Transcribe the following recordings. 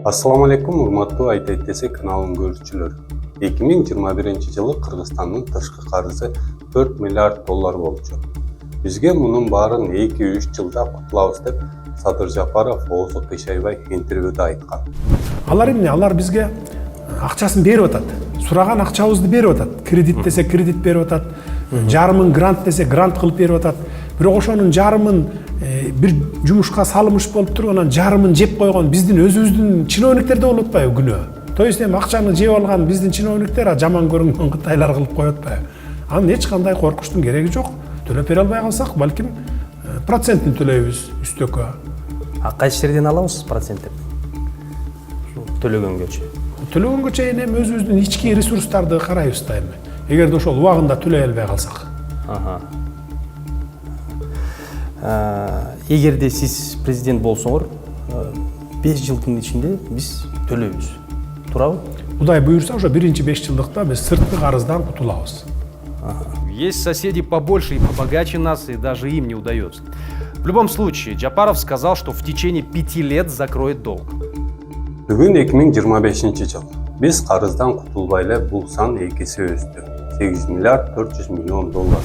Assalamu alaikum, урматтуу Айтайтесе каналын көрүүчүлөр. 2021 жылы Кыргызстандын тышкы карызы 4 миллиард доллар болчу. Бизге мунун баарын 2-3 жылда кутулабыз деп Садыр Жапаров Оозу кыйшайбай интервьюда айткан. Алар бизге акчасын берип атат. Сураган акчабызды берип атат. Кредит десе кредит берип атат. Жарымын грант десе грант кылып берип атат. Бирок ошонун жарымын бир жумушка салымыш болуп турганан жарымын жеп койгон биздин өзүбүздүн чиновниктерде болуп атпайбы күнөө. То есть акчаны жеп алган биздин чиновниктер жаман көрүнгөн кытайлар кылып коюп атпайбы. Анын эч кандай коркуштун кереги жок. Төлөп бере албай калсак, балким процентин төлөйбүз үстөккө. Кайсы жерден алабыз проценттеп? Төлөгөнгөчө. Төлөгөнгөчө эми өзүбүздүн ички ресурстарды карайбыз да эми. Эгерде ошол убагында төлөй албай калсак. Эгерде сиз президент болсоңор, 5 жылдын ичинде биз төлөйбүз. Туурабы? Кудай буйрса, ошо 1-5 жылдыкта биз сырткы карыздан кутулабыз. Есть соседи побольше и побогаче нас, и даже им не удается. В любом случае, Джапаров сказал, что в течение 5 лет закроет долг. Бүгүн 2025 жыл. Биз карыздан кутулбай эле бул сан 2 эсе өстү. 8 миллиард 400 миллион доллар.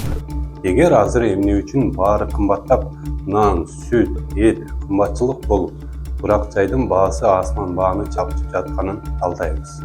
Эгер азыр эмне үчүн баары кымбаттап, нан, сүт, эт кымбатчылык болуп, бурак жайдын баасы асман бааны чапчып жатканын талдайбыз.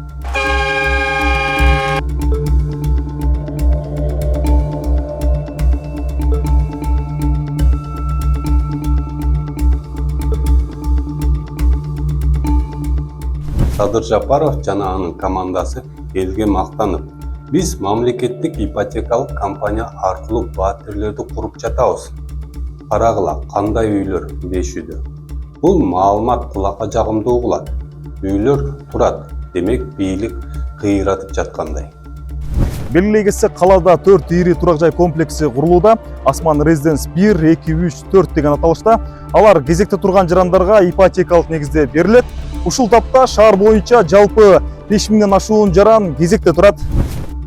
Садыр Жапаров жана анын командасы элге мактанып, биз мамлекеттик ипотекалык компания аркылуу баатирлерди куруп жатабыз. Карагыла, кандай үйлөр дешүүдө. Бул маалымат кулакка жагымдуу угулат. Үйлөр турат, демек бийлик кыйратып жаткандай. Белгилей кетсек, калаада 4 ири турак жай комплекси курулууда. Асман Резиденс 1, 2, 3, 4 деген аталышта. Алар кезекте турган жарандарга ипотекалык негизде берилет. Ушул тапта шаар боюнча жалпы 5000ден ашуун жаран кезекте турат.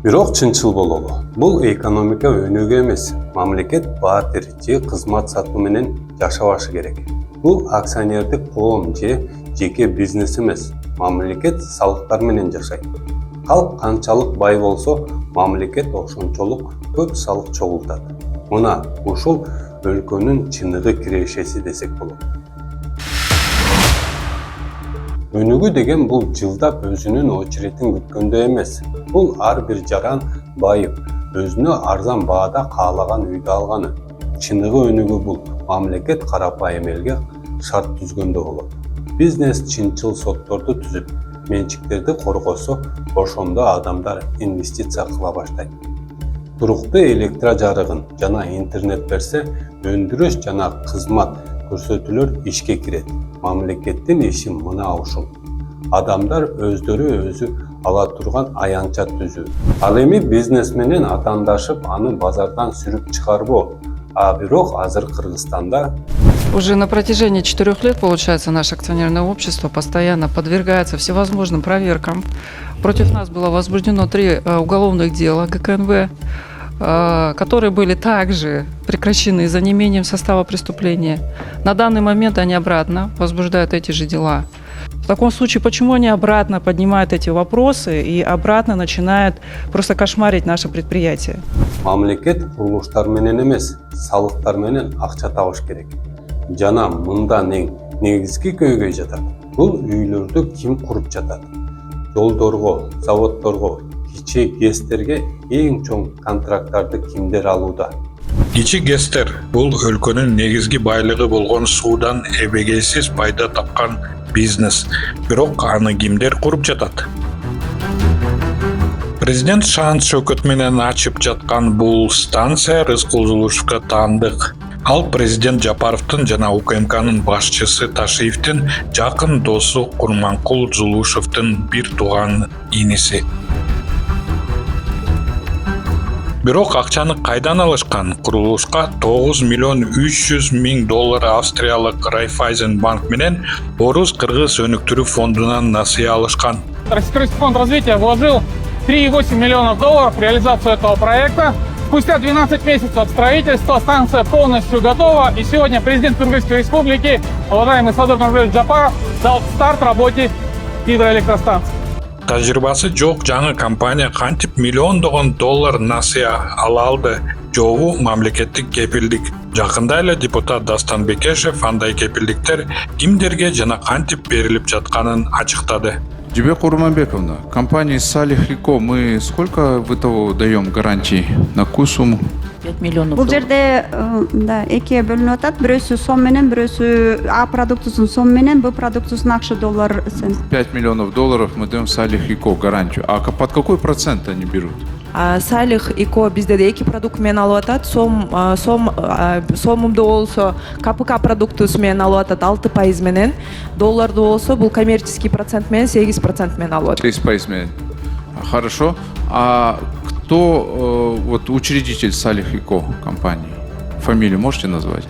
Бирок чынчыл бололу. Бул экономика өнүгүү эмес. Мамлекет баатир же кызмат сатуу менен жашабашы керек. Бул акционердик коом же жеке бизнес эмес. Мамлекет салыктар менен жашайт. Калк канчалык бай болсо, мамлекет ошончолук көп салык чогултат. Мына ушул өлкөнүн чыныгы кирешеси десек болот. Өнүгүү деген бул жылдап өзүнүн очеретин күткөндө эмес. Бул ар бир жаран байып, өзүнө арзан баада каалаган үйдү алганы. Чыныгы өнүгүү бул мамлекет карапайым элге шарт түзгөндө болот. Бизнес чынчыл сотторду түзүп, менчиктерди коргосо, ошондо адамдар инвестиция кыла баштайт. Туруктуу электр жарыгын жана интернет берсе, өндүрүш жана кызмат көрсөтүүлөр ишке кирет. Мамлекеттин иши мына ушул. Адамдар өздөрү өзү ала турган аянча түзүү. Ал эми бизнес менен атаандашып, аны базардан сүрүп чыгарбоо. А бирок азыр Кыргызстанда уже на протяжении 4 лет, получается, наше акционерное общество постоянно подвергается всевозможным проверкам. Против нас было возбуждено 3 уголовных дела ГКНВ, которые были также прекращены за неимением состава преступления. На данный момент они обратно возбуждают эти же дела. В таком случае, почему они обратно поднимают эти вопросы и обратно начинают просто кошмарить наше предприятие? Мамлекет курулуштар менен эмес, салыктар менен акча табыш керек. Жана мында негизги көйгөй жатат. Бул үйлөрдү ким куруп жатат? Жолдорго, заводдорго, кичи ГЭСтерге эң чоң контракттарды кимдер алууда? Кичи ГЭСтер бул өлкөнүн негизги байлыгы болгон суудан эбегейсиз пайда тапкан бизнес. Бирок аны кимдер куруп жатат? Президент Шаан Шөкөт менен ачып жаткан бул станция Рыскул Зулушевго таандык. Ал президент Жапаровдун жана УКМКнын башчысы Ташиевдин жакын досу Курманкул Зулушевдин бир тууган иниси. Бирок акчаны кайдан алышкан? Курулушка 9 миллион 300 миң доллар австриялык Райффайзенбанк менен Орус Кыргыз өнүктүрүү фондунан насыя алышкан. Российский фонд развития вложил 3,8 миллионов долларов в реализацию этого проекта. Спустя 12 месяцев строительства станция полностью готова, и сегодня президент Кыргызской республики, уважаемый Садыр Нурбек Джапаров, дал старт работе гидроэлектростанций. Тажрыйбасы жок жаңы компания кантип миллиондогон доллар насыя ала алды? Жобу мамлекеттик кепилдик. Жакында эле депутат Дастан Бекешев андай кепилдиктер кимдерге жана кантип берилип жатканын ачыктады. Джибек Курманбековна, компании Салих Рико мы сколько ВТО даем гарантий? На какую сумму? 5 миллионов Бул долларов. жерде экиге бөлүнүп атат. Бирөөсү сом менен, бирөөсү А продуктусунун сом менен, Б продуктусунун акча доллар цент. 5 миллионов долларов мы даем Салих Рико гарантию. А под какой процент они берут? Салих Ико бизде де 2 продукт менен алып атат. Сомумду болсо КПК продуктусу менен алып атат 6% менен. Долларды болсо бул коммерческий процент менен 8% менен алып атат. 6% менен. Хорошо. А кто вот учредитель Салих Рико компании? Фамилию можете назвать?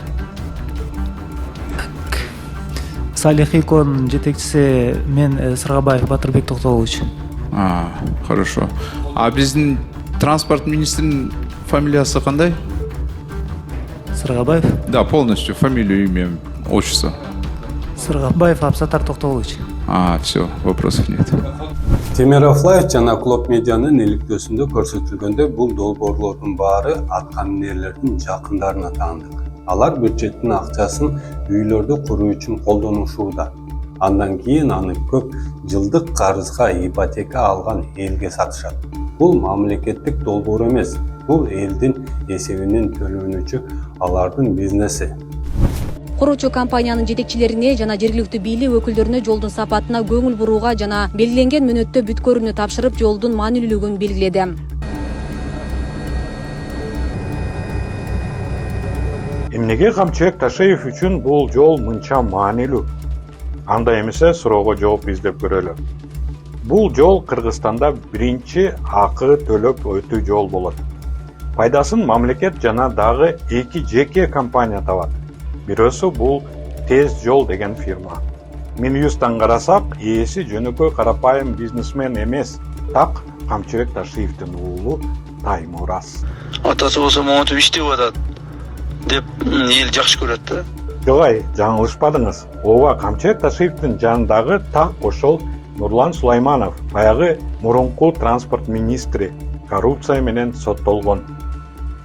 Салих Иконун жетекчиси мен Сыргабаев Батырбек Токтогулович. Хорошо. А биздин транспорт министринин фамилиясы кандай? Сыргабаев? Да, полностью фамилию, имя, отчество. Сыргабаев Абсатар Токтогулович. Все, вопросов нет. Темиров Лайф жана Клоп Медианын иликтөөсүндө көрсөтүлгөндөй бул долбоорлордун баары аткаминерлердин жакындарына таандык. Алар бюджеттин акчасын үйлөрдү куруу үчүн колдонушууда. Андан кийин аны көп жылдык карызга ипотека алган элге сатышат. Бул мамлекеттик долбоор эмес, бул элдин эсебинен төлөнүүчү алардын бизнеси. Куруучу компаниянын жетекчилерине жана жергиликтүү бийлик өкүлдөрүнө жолдун сапатына көңүл бурууга жана белгиленген мөөнөттө бүткөрүүнү тапшырып, жолдун маанилүүлүгүн белгиледи. Эмнеге Камчыбек Ташиев үчүн бул жол мынча маанилүү? Андай эмесе суроого жооп издеп көрөлү. Бул жол Кыргызстанда биринчи акы төлөп өтүү жол болот. Пайдасын мамлекет жана дагы 2 жеке компания табат. Бирөөсү бул Тез жол деген фирма. Минюстан карасак, ээси жөнөкөй карапайым бизнесмен эмес, так Камчыбек Ташиевдин уулу Таймураз. Атасы болсо монтип иштеп атат деп эл жакшы көрөт да. Жогай, жаңылышпадыңыз. Ооба Камчыбек Ташиевдин жанындагы так ошол Нурлан Сулайманов, баягы мурунку транспорт министри, коррупция менен соттолгон.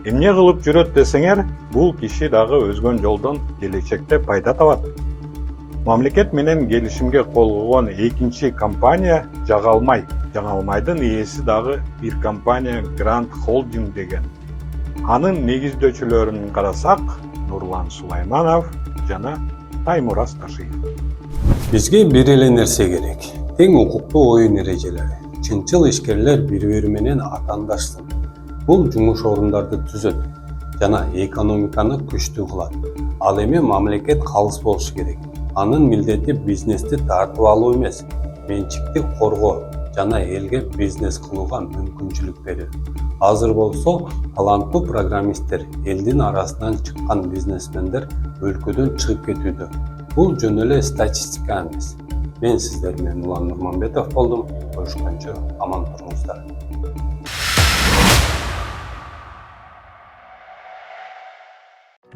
Эмне кылып жүрөт десеңер, бул киши дагы өзгөн жолдон келечекте пайда табат. Мамлекет менен келишимге кол койгон экинчи компания Жаңалмай. Жаңалмайдын ээси дагы бир компания Grand Holding деген. Анын негиздөөчүлөрүн карасак, Нурлан Сулайманов жана Таймураз Ташиев. Бизге бир эле нерсе керек. Тең укуктуу оюн эрежелери. Чынчыл ишкерлер бири-бири менен атаандашсын. Бул жумуш орундарды түзөт жана экономиканы күчтүү кылат. Ал эми мамлекет калыс болушу керек. Анын милдети бизнести тартып алуу эмес, менчикти коргоо жана элге бизнес кылууга мүмкүнчүлүк берүү. Азыр болсо таланттуу программисттер, элдин арасынан чыккан бизнесмендер өлкөдөн чыгып кетүүдө. Бул жөн эле статистика эмес. Мен сиздер менен Улан Нурманбетов болдум. Көрүшкөнчө аман туруңуздар.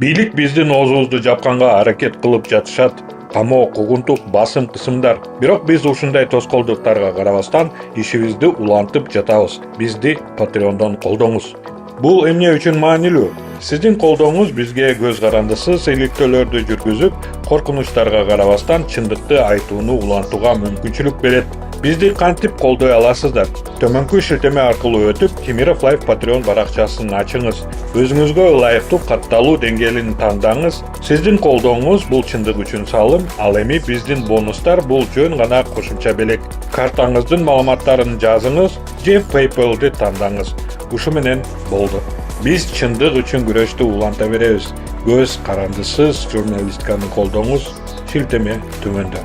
Бийлик биздин оозубузду жапканга аракет кылып жатышат. Камоо, кугунтук, басым кысымдар. Бирок биз ушундай тоскоолдуктарга карабастан ишибизди улантып жатабыз. Бизди Patreon'дон колдоңуз. Бул эмне үчүн маанилүү? Сиздин колдооңуз бизге көз карандысыз иликтөөлөрдү жүргүзүп, коркунучтарга карабастан чындыкты айтууну улантууга мүмкүнчүлүк берет. Бизди кантип колдой аласыздар? Төмөнкү шилтеме аркылуу өтүп, Темиров Лайф Patreon баракчасын ачыңыз. Өзүңүзгө ылайыктуу катталуу деңгээлин тандаңыз. Сиздин колдооңуз бул чындык үчүн салым, ал эми биздин бонустар бул жөн гана кошумча белек. Картаңыздын маалыматтарын жазыңыз же PayPal'ды тандаңыз. Ушу менен болду. Биз чындык үчүн күрөштү уланта беребиз. Көз карандысыз журналистканы колдоңуз, шилтеме төмөндө.